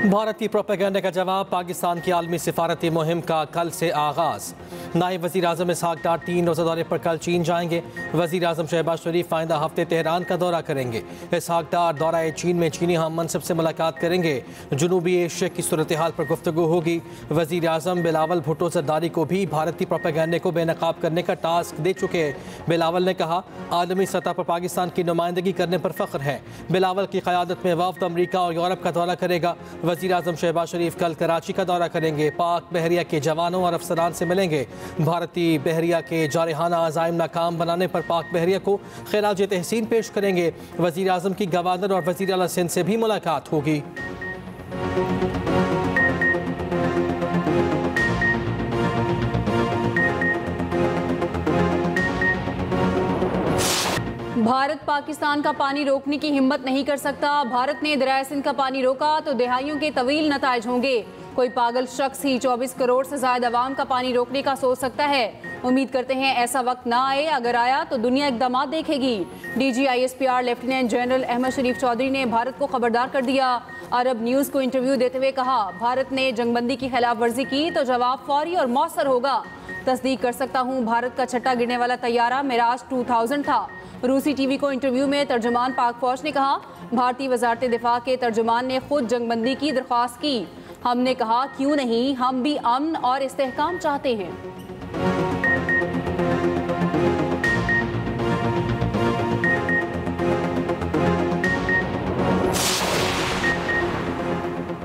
भारत की प्रोपेगेंडा का जवाब, पाकिस्तान की आलमी सिफारती मुहिम का कल से आगाज़। नायब वज़ीर आज़म इसहाक डार 3 रोज़ा दौरे पर कल चीन जाएंगे। वज़ीर आज़म शहबाज शरीफ आइंदा हफ्ते तेहरान का दौरा करेंगे। इसहाक डार दौरा चीन में चीनी हम मनसब से मुलाकात करेंगे। जनूबी एशिया की सूरत हाल पर गुफ्तगू होगी। वज़ीर आज़म बिलावल भुट्टो ज़रदारी को भी भारत की प्रोपेगेंडे को बेनकाब करने का टास्क दे चुके हैं। बिलावल ने कहा, आलमी सतह पर पाकिस्तान की नुमाइंदगी करने पर फ़ख्र है। बिलावल की क़यादत में वफ़द अमरीका और यूरोप का दौरा करेगा। वज़ीर आज़म शहबाज शरीफ कल कराची का दौरा करेंगे। पाक बहरिया के जवानों और अफसरान से मिलेंगे। भारतीय बहरिया के जारहाना अज़ाइम नाकाम बनाने पर पाक बहरिया को खिराज तहसीन पेश करेंगे। वज़ीर आज़म की गवर्नर और वज़ीर आला सिंध से भी मुलाकात होगी। भारत पाकिस्तान का पानी रोकने की हिम्मत नहीं कर सकता। भारत ने दरियाए सिंध का पानी रोका तो दहाइयों के तवील नताइज होंगे। कोई पागल शख्स ही 24 करोड़ से ज़्यादा आवाम का पानी रोकने का सोच सकता है। उम्मीद करते हैं ऐसा वक्त ना आए, अगर आया तो दुनिया इक़दामात देखेगी। DGISPR लेफ्टिनेंट जनरल अहमद शरीफ चौधरी ने भारत को खबरदार कर दिया। अरब न्यूज़ को इंटरव्यू देते हुए कहा, भारत ने जंगबंदी की खिलाफ वर्जी की तो जवाब फौरी और मौसर होगा। तस्दीक कर सकता हूँ, भारत का छठा गिरने वाला तैयारा मिराज 2000 था। रूसी टीवी को इंटरव्यू में तर्जुमान पाक फौज ने कहा, भारतीय वजारत दिफा के तर्जुमान ने खुद जंगबंदी की दरख्वास्त की। हमने कहा क्यों नहीं, हम भी अमन और इस्तेहकाम चाहते हैं।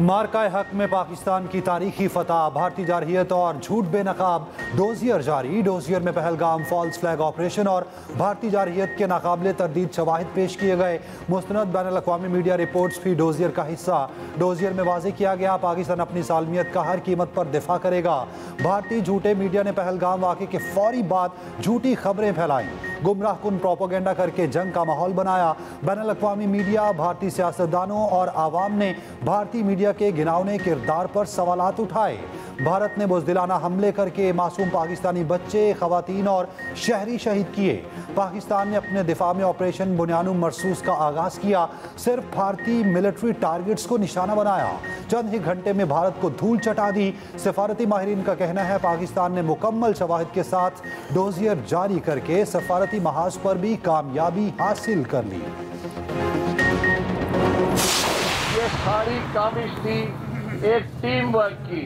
मार्का हक में पाकिस्तान की तारीखी फतह, भारतीय जारहियत और झूठ बेनकाब डोजियर जारी। डोजियर में पहलगाम फॉल्स फ्लैग ऑपरेशन और भारतीय जारहियत के नाकाबिले तरदीद शवाहिद पेश किए गए। मुस्तनद बैनुल-अक़वामी मीडिया रिपोर्ट्स भी डोजियर का हिस्सा। डोजियर में वाज़ेह किया गया, पाकिस्तान अपनी सालमियत का हर कीमत पर दिफा करेगा। भारतीय झूठे मीडिया ने पहलगाम वाक़े के फौरी बाद झूठी खबरें फैलाई, गुमराह कुन प्रोपोगेंडा करके जंग का माहौल बनाया। बैनुल-अक़वामी मीडिया, भारतीय सियासतदानों और आवाम ने भारतीय मीडिया के घिनौने किरदार पर सवालात उठाए। भारत ने बुज़दिलाना हमले करके मासूम पाकिस्तानी बच्चे, ख़वातीन और शहरी शहीद किए। पाकिस्तान ने अपने दिफा में ऑपरेशन बुनियानुम मरसूस का आगाज़ किया, सिर्फ भारतीय मिलिट्री टारगेट्स को निशाना बनाया। चंद ही घंटे में भारत को धूल चटा दी। सफारती माहिरीन का कहना है, पाकिस्तान ने मुकम्मल शवाहिद के साथ डोजियर जारी करके सफारती महाज पर भी कामयाबी हासिल कर ली। ये सारी काबिश थी एक टीम वर्क की,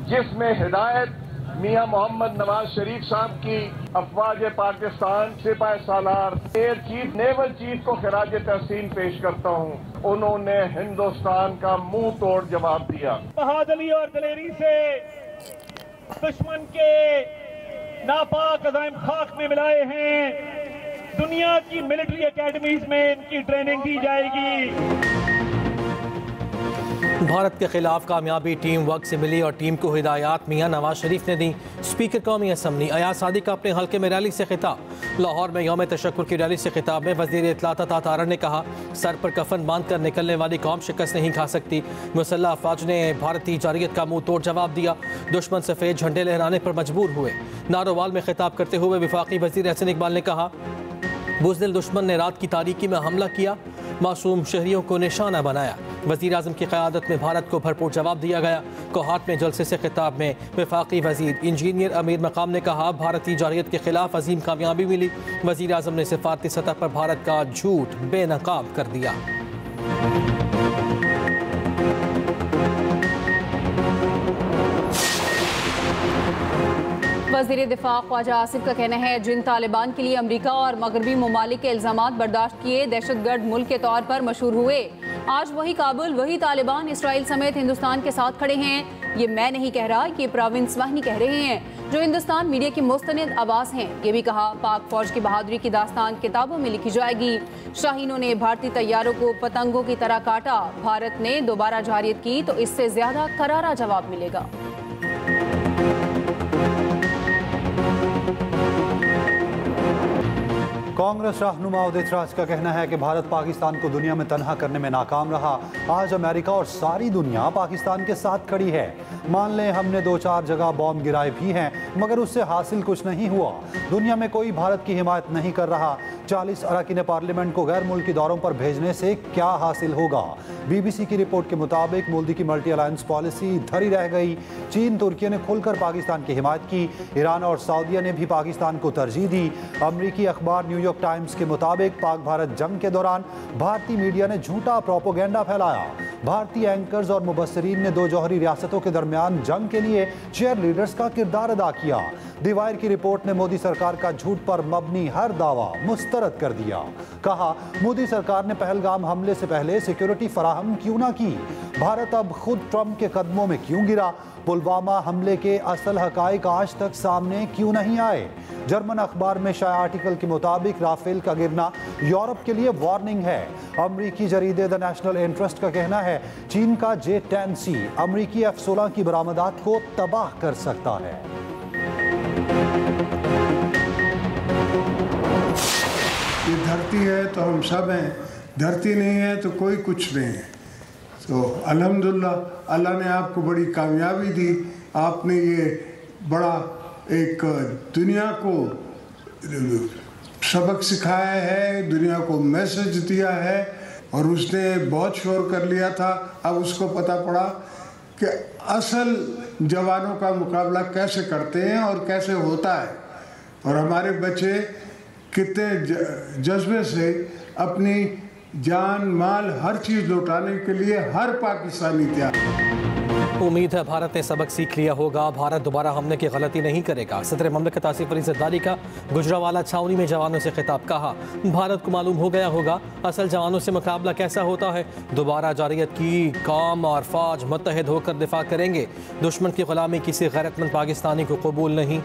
जिसमें हिदायत मियां मोहम्मद नवाज शरीफ साहब की, अफवाज पाकिस्तान सिपाही सालार एयर चीफ नेवल चीफ को खिराज तहसीन पेश करता हूँ। उन्होंने हिंदुस्तान का मुंह तोड़ जवाब दिया। बहादुरी और दलेरी से दुश्मन के नापाक अज़ाइम खाक में मिलाए हैं। दुनिया की मिलिट्री एकेडमीज में इनकी ट्रेनिंग दी जाएगी। भारत के खिलाफ कामयाबी टीम वर्क से मिली और टीम को हिदायत मियां नवाज शरीफ ने दी। स्पीकर कौमी असम्बली अयाज सादिक का अपने हल्के में रैली से खिताब। लाहौर में यौम तशक्कुर की रैली से खिताब में वज़ीर इत्तलात अता तारड़ ने कहा, सर पर कफन बांध कर निकलने वाली कौम शिकस्त नहीं खा सकती। मुसल्लह अफवाज ने भारतीय जारहियत का मुंह तोड़ जवाब दिया। दुश्मन सफ़ेद झंडे लहराने पर मजबूर हुए। नारोवाल में खिताब करते हुए वफाकी वज़ीर एहसन इकबाल ने कहा, बुज़दिल दुश्मन ने रात की तारीकी में हमला किया, मासूम शहरियों को निशाना बनाया। वज़ीर आज़म की क़यादत में भारत को भरपूर जवाब दिया गया। कोहाट में जलसे से खिताब में वफाकी वज़ीर इंजीनियर अमीर मकाम ने कहा, भारतीय जारहियत के खिलाफ अजीम कामयाबी मिली। वज़ीर आज़म ने सिफारती सतह पर भारत का झूठ बेनकाब कर दिया। वज़ीर दिफा ख्वाजा आसिफ का कहना है, जिन तालिबान के लिए अमरीका और मगरबी ममालिक के इल्ज़ामात बर्दाश्त किए दहशतगर्द मुल्क के तौर पर मशहूर हुए, आज वही काबुल, वही तालिबान इसराइल समेत हिंदुस्तान के साथ खड़े हैं। ये मैं नहीं कह रहा, ये प्रोविंस वाहिनी कह रहे हैं, जो हिंदुस्तान मीडिया की मुस्तनिद आवाज़ हैं। ये भी कहा, पाक फौज की बहादुरी की दास्तान किताबों में लिखी जाएगी। शाहीनों ने भारतीय तैयारों को पतंगों की तरह काटा। भारत ने दोबारा जारहियत की तो इससे ज्यादा करारा जवाब मिलेगा। कांग्रेस रहनुमा उदित राज का कहना है कि भारत पाकिस्तान को दुनिया में तन्हा करने में नाकाम रहा। आज अमेरिका और सारी दुनिया पाकिस्तान के साथ खड़ी है। मान लें हमने 2-4 जगह बॉम्ब गिराए भी हैं, मगर उससे हासिल कुछ नहीं हुआ। दुनिया में कोई भारत की हिमायत नहीं कर रहा। 40 अरकान पार्लियामेंट को गैर मुल्की दौरों पर भेजने से क्या हासिल होगा? BBC की रिपोर्ट के मुताबिक मोदी की मल्टी अलायंस पॉलिसी धरी रह गई। चीन, तुर्की ने खुलकर पाकिस्तान की हिमायत की। ईरान और सऊदीया ने भी पाकिस्तान को तरजीह दी। अमरीकी अखबार न्यूयॉर्क टाइम्स के मुताबिक पाक भारत जंग के दौरान भारतीय मीडिया ने झूठा प्रोपोगेंडा फैलाया। भारतीय एंकर्स और मुबस्सरीन ने दो जौहरी रियासतों के दरमियान जंग के लिए चेयर लीडर्स का किरदार अदा किया। दी वायर की रिपोर्ट ने मोदी सरकार का झूठ पर मबनी हर दावा मुस्तरद कर दिया। कहा, मोदी सरकार ने पहलगाम हमले से पहले सिक्योरिटी फराहम क्यों ना की? भारत अब खुद ट्रंप के कदमों में क्यों गिरा? पुलवामा हमले के असल हकाइक आज तक सामने क्यों नहीं आए? जर्मन अखबार में शाया आर्टिकल के मुताबिक राफेल का गिरना यूरोप के लिए वार्निंग है। अमरीकी जरीदे द नेशनल इंटरेस्ट का कहना है चीन का J-10C अमरीकी F-16 की बरामदात को तबाह कर सकता है। ये धरती है तो हम सब हैं, धरती नहीं है तो कोई कुछ नहीं है। तो अल्हम्दुलिल्लाह अल्लाह ने आपको बड़ी कामयाबी दी। आपने ये बड़ा एक दुनिया को सबक सिखाया है, दुनिया को मैसेज दिया है। और उसने बहुत शोर कर लिया था, अब उसको पता पड़ा कि असल जवानों का मुकाबला कैसे करते हैं और कैसे होता है। और हमारे बच्चे कितने जज्बे से अपनी जान माल हर चीज़ लौटाने के लिए हर पाकिस्तानी तैयार। उम्मीद है भारत ने सबक सीख लिया होगा। भारत दोबारा हमले की गलती नहीं करेगा। सदर ममलकत आसिफ अली ज़रदारी का गुजरावाला छावनी में जवानों से खिताब। कहा, भारत को मालूम हो गया होगा असल जवानों से मुकाबला कैसा होता है। दोबारा जारियत की कौम और फौज मुत्तहिद होकर दिफा करेंगे। दुश्मन की गुलामी किसी गैरतमंद पाकिस्तानी को कबूल नहीं।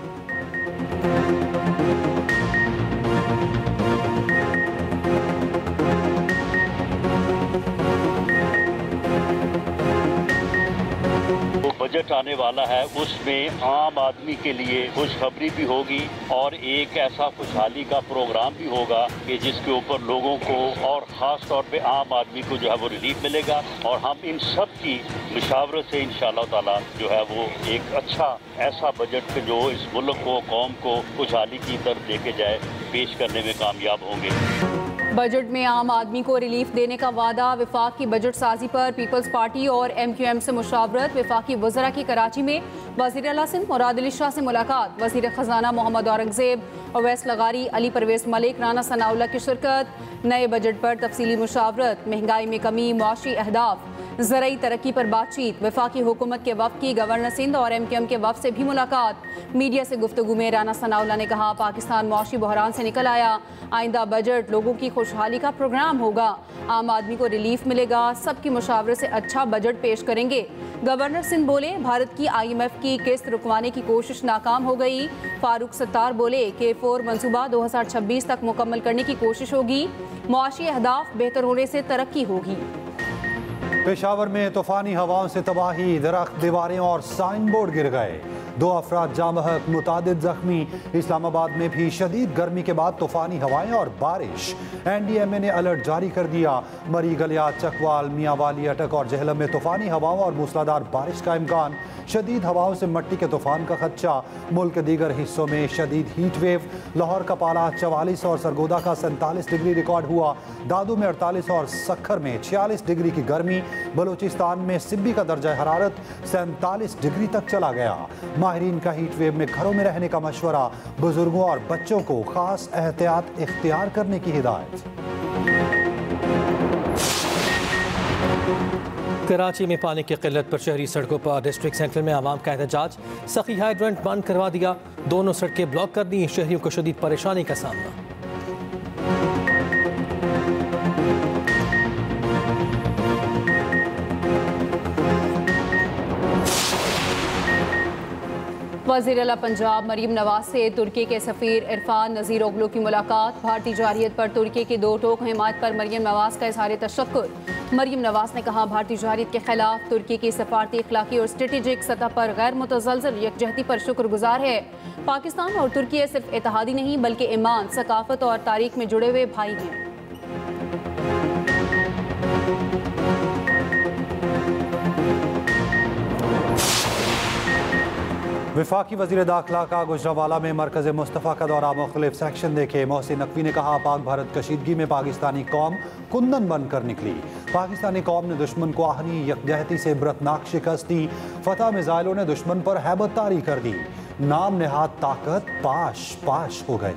बजट आने वाला है, उसमें आम आदमी के लिए खुशखबरी भी होगी और एक ऐसा खुशहाली का प्रोग्राम भी होगा कि जिसके ऊपर लोगों को और ख़ास तौर पे आम आदमी को जो है वो रिलीफ मिलेगा। और हम इन सब की मुशावरत से इंशाअल्लाह ताला जो है वो एक अच्छा ऐसा बजट जो इस मुल्क को, कौम को खुशहाली की तरफ लेके जाए, पेश करने में कामयाब होंगे। बजट में आम आदमी को रिलीफ देने का वादा। विफाक की बजट साजी पर पीपल्स पार्टी और MQM से मुशावरत। विफाकी वज़रा की कराची में वज़ीर आला सिंध मुराद अली शाह से मुलाकात। वज़ीर ख़जाना मोहम्मद औरंगज़ेब, अवैस लगारी, अली परवेज़ मलिक, राना सनाउल्लाह की शिरकत। नए बजट पर तफसीली मुशावरत। महंगाई में कमी, मुआशी अहदाफ, ज़राई तरक्की पर बातचीत। वफाकी हुकूमत के वफ़द की गवर्नर सिंध और MQM के वफ़द से भी मुलाकात। मीडिया से गुफ्तगू में राना सनाउल्लाह ने कहा, पाकिस्तान मुआशी बहरान से निकल आया। आइंदा बजट लोगों की खुशहाली का प्रोग्राम होगा। आम आदमी को रिलीफ मिलेगा। सबकी मुशावरे से अच्छा बजट पेश करेंगे। गवर्नर सिंध बोले, भारत की IMF की किस्त रुकवाने की कोशिश नाकाम हो गई। फारूक सत्तार बोले, K4 मंसूबा 2026 तक मुकम्मल करने की कोशिश होगी। मुआशी अहदाफ बेहतर होने से तरक्की होगी। पेशावर में तूफानी हवाओं से तबाही, दरख्त, दीवारें और साइन बोर्ड गिर गए। 2 अफराद जाँ बहक, मुतादिद जख्मी। इस्लामाबाद में भी शदीद गर्मी के बाद तूफानी हवाएं और बारिश। NDMA ने अलर्ट जारी कर दिया। मरी, गलियात, चकवाल, मियांवाली, अटक और जहलम में तूफानी हवाओं और मूसलाधार बारिश का इम्कान। शदीद हवाओं से मट्टी के तूफान का खदशा। मुल्क के दीगर हिस्सों में शदीद हीट वेव। लाहौर का पारा 44 और सरगोदा का 47 डिग्री रिकॉर्ड हुआ। दादू में 48 और सखर में 46 डिग्री की गर्मी। बलूचिस्तान में सिब्बी का दर्जा हरारत 47 डिग्री तक चला गया। माहिरीन का हीट वेव में घरों में रहने का मशवरा। बुजुर्गों और बच्चों को खास एहतियात इख्तियार करने की हिदायत। कराची में पानी की किल्लत पर शहरी सड़कों पर डिस्ट्रिक्ट सेंटर में आवाम का एहतजाज। सखी हाइड्रेंट बंद करवा दिया, दोनों सड़कें ब्लॉक कर दी। शहरियों को शदीद परेशानी का सामना। वज़ीर आला पंजाब मरीम नवाज से तुर्की के सफ़ीर इरफान नज़ीर ओगलू की मुलाकात। भारतीय जारियत पर तुर्की की 2 टोक हिमायत पर मरीम नवाज का इज़हार तशक्कुर। मरीम नवाज ने कहा, भारतीय जारियत के खिलाफ तुर्की की सफारती, इखलाकी और स्ट्रेटेजिक सतह पर गैर मुतज़लज़ल यकजहती पर शुक्रगुजार है। पाकिस्तान और तुर्की सिर्फ इत्तेहादी नहीं बल्कि ईमान, सकाफत और तारीख में जुड़े हुए भाई हैं। वफाकी वज़ीर दाखिला का गुजरांवाला में मरकज़ मुस्तफ़ा का दौरा, मुख्तलिफ सेक्शन देखे। मोहसिन नकवी ने कहा, पाक भारत कशीदगी में पाकिस्तानी कौम कुंदन बनकर निकली। पाकिस्तानी कौम ने दुश्मन को आहनी यकजहती से इबरतनाक शिकस्त दी। फतह मिसाइलों ने दुश्मन पर हैबत तारी कर दी। नाम नेहाद ताकत पाश पाश हो गई।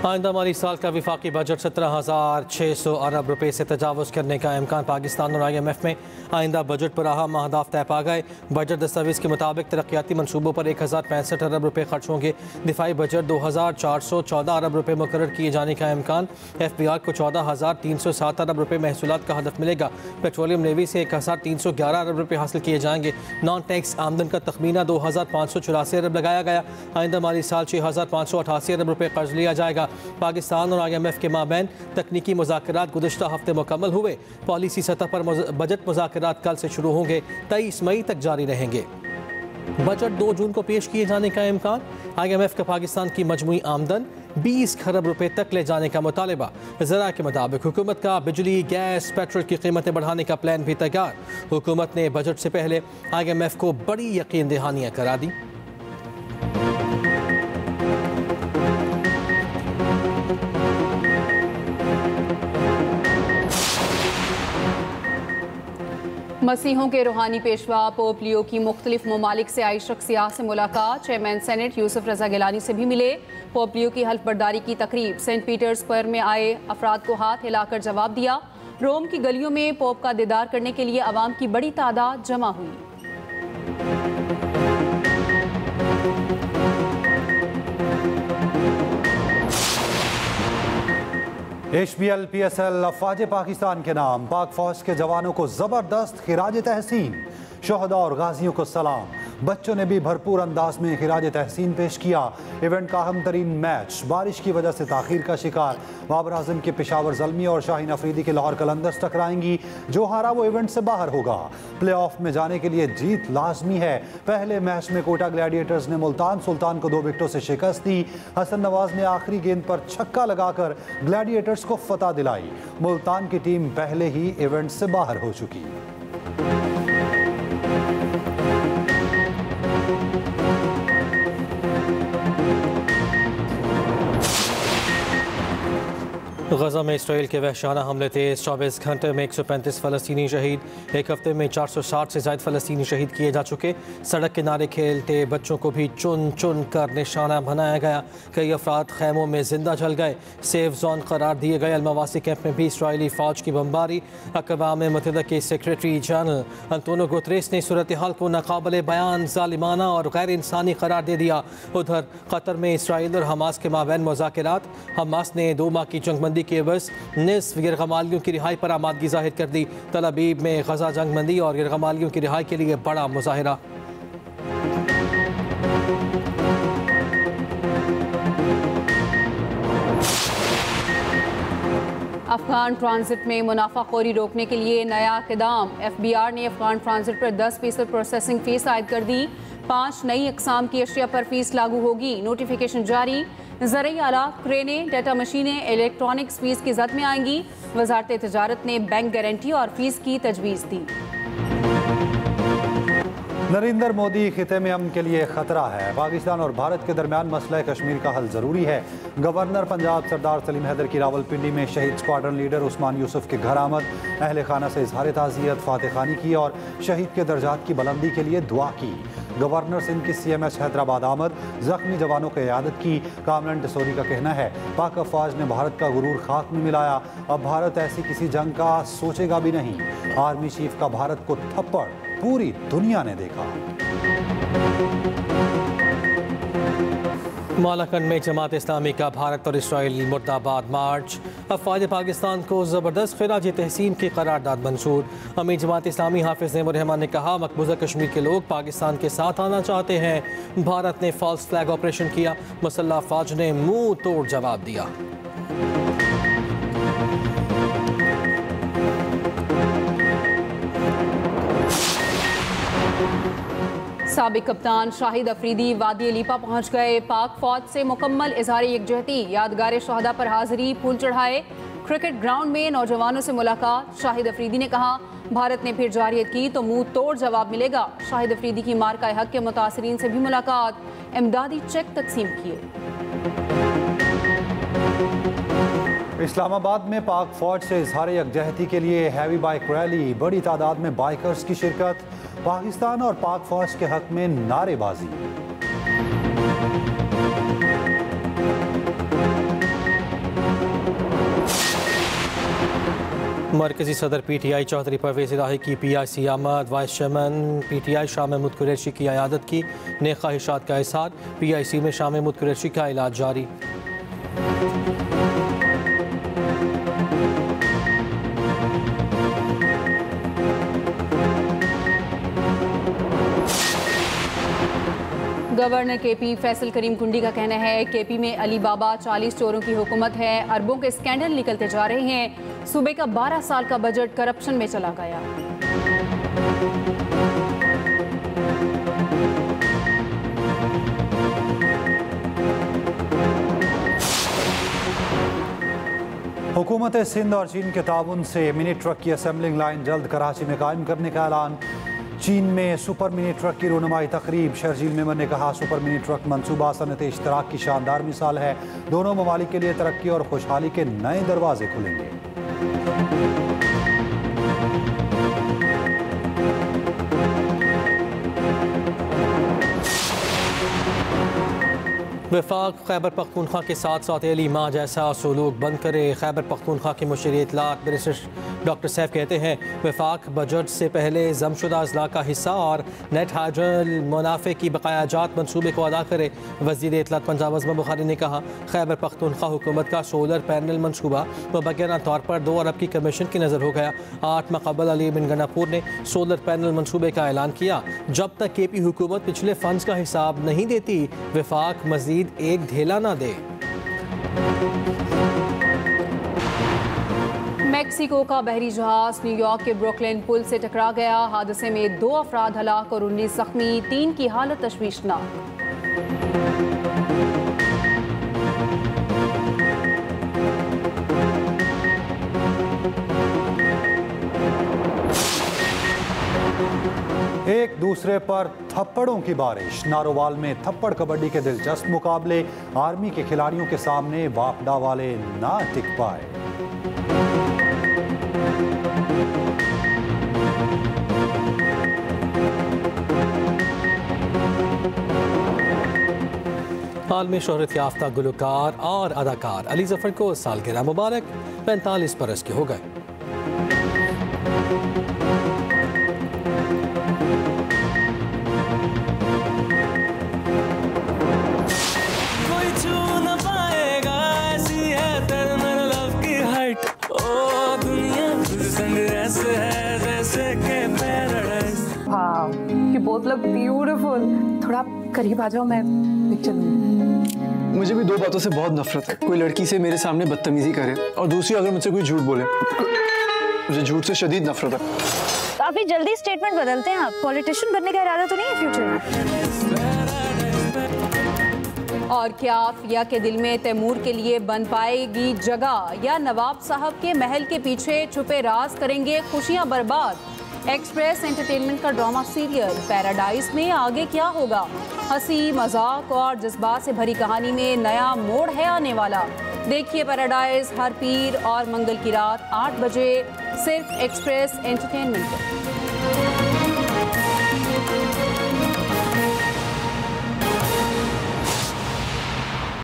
आइंदा माली साल का विफाकी बजट 17,600 अरब रुपए से तजावुज़ करने का इम्कान। पाकिस्तान और IMF में आइंदा बजट पर अहम अहदाफ तय पा गए। बजट दस्तावेज़ के मुताबिक तरक्याती मनसूबों पर 1065 अरब रुपए खर्च होंगे। दिफाई बजट 2,414 अरब रुपए मुकर्रर किए जाने का इम्कान। FBR को 14,307 अरब रुपए महसूलात का हदफ मिलेगा। पेट्रोलियम नेवी से 1,311 अरब रुपए हासिल किए जाएंगे। नॉन टैक्स आमदन का तखमीना 2,584 अरब लगाया गया। आइंदा माली साल 6,588 अरब रुपए कर्ज लिया जाएगा। पाकिस्तान और IMF के माबैन तकनीकी मुज़ाकरात गुज़िश्ता हफ्ते मुकम्मल हुए। पॉलिसी सतह पर बजट मुज़ाकरात कल से शुरू होंगे, 23 मई तक जारी रहेंगे। बजट 2 जून को पेश किए जाने का इम्कान। IMF का पाकिस्तान की मजमूई आमदन 20 खरब रुपए तक ले जाने का मुतालबा। ज़रा के मुताबिक हुकूमत का बिजली, गैस, पेट्रोल की कीमतें बढ़ाने का प्लान भी तैयार। हुकूमत ने बजट से पहले IMF को बड़ी यकीन दहानियाँ करा दी। मसीहों के रूहानी पेशवा पोप लियो की मुख्तलिफ ममालिक से आई शख्सियात से मुलाकात। चेयरमैन सेनेट यूसुफ रजा गिलानी से भी मिले। पोप लियो की हल्फ बर्दारी की तकरीब। सेंट पीटर्सबर्ग में आए अफराद को हाथ हिलाकर जवाब दिया। रोम की गलियों में पोप का दीदार करने के लिए अवाम की बड़ी तादाद जमा हुई। HBL PSL अफवाज पाकिस्तान के नाम। पाक फौज के जवानों को जबरदस्त खिराज तहसीन। शोहदा और गाजियों को सलाम। बच्चों ने भी भरपूर अंदाज में खिराज तहसीन पेश किया। इवेंट का अहम तरीन मैच बारिश की वजह से ताखीर का शिकार। बाबर आजम के पेशावर ज़ल्मी और शाहीन अफरीदी के लाहौर कलंदर्स टकराएंगी। जो हारा वो इवेंट से बाहर होगा। प्ले ऑफ में जाने के लिए जीत लाजमी है। पहले मैच में कोटा ग्लैडिएटर्स ने मुल्तान सुल्तान को 2 विकेटों से शिकस्त दी। हसन नवाज ने आखिरी गेंद पर छक्का लगाकर ग्लैडिएटर्स को फतह दिलाई। मुल्तान की टीम पहले ही इवेंट से बाहर हो चुकी। गजा में इसराइल के वहशाना हमले तेज। 24 घंटे में 135 फ़लस्तीनी शहीद। एक हफ्ते में 460 से ज़ायद फ़लस्तीनी शहीद किए जा चुके। सड़क किनारे खेलते बच्चों को भी चुन चुन कर निशाना बनाया गया। कई अफराद खैमों में जिंदा जल गए। सेफ जोन करार दिए गए। अलमवासी कैंप में भी इसराइली फ़ौज की बमबारी। अक़वाम मुत्तहिदा के सेक्रेटरी जनरल अंतोनियो गुतरेस ने सूरत हाल को नाकाबिले बयान, ज़ालिमाना और गैर इंसानी करार दे दिया। उधर कतर में इसराइल और हमास के माबैन मुज़ाकरात। हमास ने 2 माह की जंगबंदी के बस निस्फ गिरगमालियों की रिहाई पर आमादगी जाहिर कर दी। तल अबीब में गजा जंगबंदी और गिरगमालियों की रिहाई के लिए बड़ा मुजाहिरा। अफगान ट्रांजिट में मुनाफाखोरी रोकने के लिए नया इक़दाम। FBR ने अफगान ट्रांजिट पर 10% प्रोसेसिंग फ़ीस आयद कर दी। 5 नई अक़साम की अशिया पर फ़ीस लागू होगी। नोटिफिकेशन जारी। ज़रई आलात, क्रेनें, डाटा मशीनें, इलेक्ट्रॉनिक्स फ़ीस की ज़द में आएंगी। वज़ारत तिजारत ने बैंक गारंटी और फ़ीस की तजवीज़ दी। नरेंद्र मोदी खिते में अमन के लिए खतरा है। पाकिस्तान और भारत के दरमियान मसला कश्मीर का हल जरूरी है। गवर्नर पंजाब सरदार सलीम हैदर की रावलपिंडी में शहीद स्क्वाड्रन लीडर उस्मान यूसुफ के घर आमद। अहले खाना से इजहार ताज़ियत, फातह खानी की और शहीद के दर्जात की बुलंदी के लिए दुआ की। गवर्नर सिंध की CMS हैदराबाद आमद। जख्मी जवानों की इयादत की। कामरान डिसोरी का कहना है, पाक अफवाज ने भारत का गुरूर खाक में मिलाया। अब भारत ऐसी किसी जंग का सोचेगा भी नहीं। आर्मी चीफ का भारत को थप्पड़ पूरी दुनिया ने देखा। मालाकंड में जमात इस्लामी का भारत और इसराइल मुर्दाबाद मार्च। अफवाज पाकिस्तान को ज़बरदस्त खिराज तहसीन की करारदाद मंजूर। अमीर जमात इस्लामी हाफिज़ नईमुर्रहमान ने कहा, मकबूजा कश्मीर के लोग पाकिस्तान के साथ आना चाहते हैं। भारत ने फॉल्स फ्लैग ऑपरेशन किया। मुसल्लह अफवाज ने मुंह तोड़ जवाब दिया। साबिक कप्तान शाहिद अफरीदी वादी अलीपा पहुंच गए। पाक फौज से मुकम्मल इजहार यकजहती। यादगार शहदा पर हाजिरी, फूल चढ़ाए। क्रिकेट ग्राउंड में नौजवानों से मुलाकात, शाहिद अफरीदी ने कहा भारत ने फिर जारहियत की तो मुंह तोड़ जवाब मिलेगा। शाहिद अफरीदी की मार्का हक के मुतासरीन से भी मुलाकात, इमदादी चेक तकसीम किए। इस्लामाबाद में पाक फौज से इजहार यकजहती के लिए हैवी बाइक रैली, बड़ी तादाद में बाइकर्स की शिरकत, पाकिस्तान और पाक फौज के हक में नारेबाजी। मरकजी सदर PTI चौधरी परवेज इलाही की PIC आमद, vice chairman PTI Shah Mahmood Qureshi की अयादत की, नेक ख्वाहिशात का इज़हार, PIC में शाह महमूद कुरैशी का इलाज जारी। गवर्नर KP फैसल करीम कुंडी का कहना है KP में अली बाबा 40 चोरों की हुकूमत है, अरबों के स्कैंडल निकलते जा रहे हैं, सूबे का 12 साल का बजट करप्शन में चला गया। हुकूमत सिंध और चीन के ताउन से मिनी ट्रक की असेंबलिंग लाइन जल्द कराची में कायम करने का ऐलान। चीन में सुपर मिनी ट्रक की रोनुमाई तकरीब, शर्जील मेमन ने कहा सुपर मिनी ट्रक मनसूबा सनत इश्तराक की शानदार मिसाल है, दोनों ममालिक के लिए तरक्की और खुशहाली के नए दरवाजे खुलेंगे। वफाक खैबर पख्तूनख्वा के साथ सौतेली माँ जैसा सलूक बंद करे, खैबर पख्तूनख्वा की मुशीर इतलात मिनिस्टर डॉक्टर सैफ कहते हैं वफाक बजट से पहले जमशुदा अजला का हिस्सा और नेट हाइड्रल मुनाफे की बकायाजात मनसूबे को अदा करे। वज़ीर इतलात पंजाब अज़मा बुखारी ने कहा खैबर पख्तूनख्वा हुकूमत का सोलर पैनल मनसूबा मुबैना तौर पर 2 अरब की कमीशन की नज़र हो गया। 8 मकबल अली बिन गनापुर ने सोलर पैनल मनसूबे का ऐलान किया। जब तक KP हुकूमत पिछले फंड्स का हिसाब नहीं देती, वफाक मज़ीद एक ढेला ना दे। मेक्सिको का बहरी जहाज न्यूयॉर्क के ब्रुकलिन पुल से टकरा गया। हादसे में 2 अफराद हलाक और 19 जख्मी, 3 की हालत तशवीशनाक। एक दूसरे पर थप्पड़ों की बारिश, नारोवाल में थप्पड़ कबड्डी के दिलचस्प मुकाबले, आर्मी के खिलाड़ियों के सामने वापडा वाले ना टिक पाए। आलमी शोहरत याफ्ता गुलकार और अदाकार अली जफर को सालगिरह मुबारक, 45 बरस के हो गए। कोई छू न पाएगा, ऐसी है तेरे लव की हाइट, ओ दुनिया संग ऐसे है जैसे के paradise. Wow, you both look beautiful। थोड़ा करीब आ जाओ, मैं पिक्चर लूंगी। मुझे भी 2 बातों से बहुत नफरत है, कोई लड़की से मेरे सामने बदतमीजी करे और दूसरी अगर मुझसे कोई झूठ बोले। मुझे झूठ से शदीद नफरत है। काफी जल्दी स्टेटमेंट बदलते हैं आप, पॉलिटिशियन बनने का इरादा तो नहीं है फ्यूचर में? और क्या फिया के दिल में तैमूर के लिए बन पाएगी जगह, या नवाब साहब के महल के पीछे छुपे राज करेंगे खुशियां बर्बाद? एक्सप्रेस एंटरटेनमेंट का ड्रामा सीरियल पैराडाइज में आगे क्या होगा? हंसी मजाक और जज्बात से भरी कहानी में नया मोड़ है आने वाला। देखिए पैराडाइज हर पीर और मंगल की रात 8 बजे सिर्फ एक्सप्रेस एंटरटेनमेंट पर।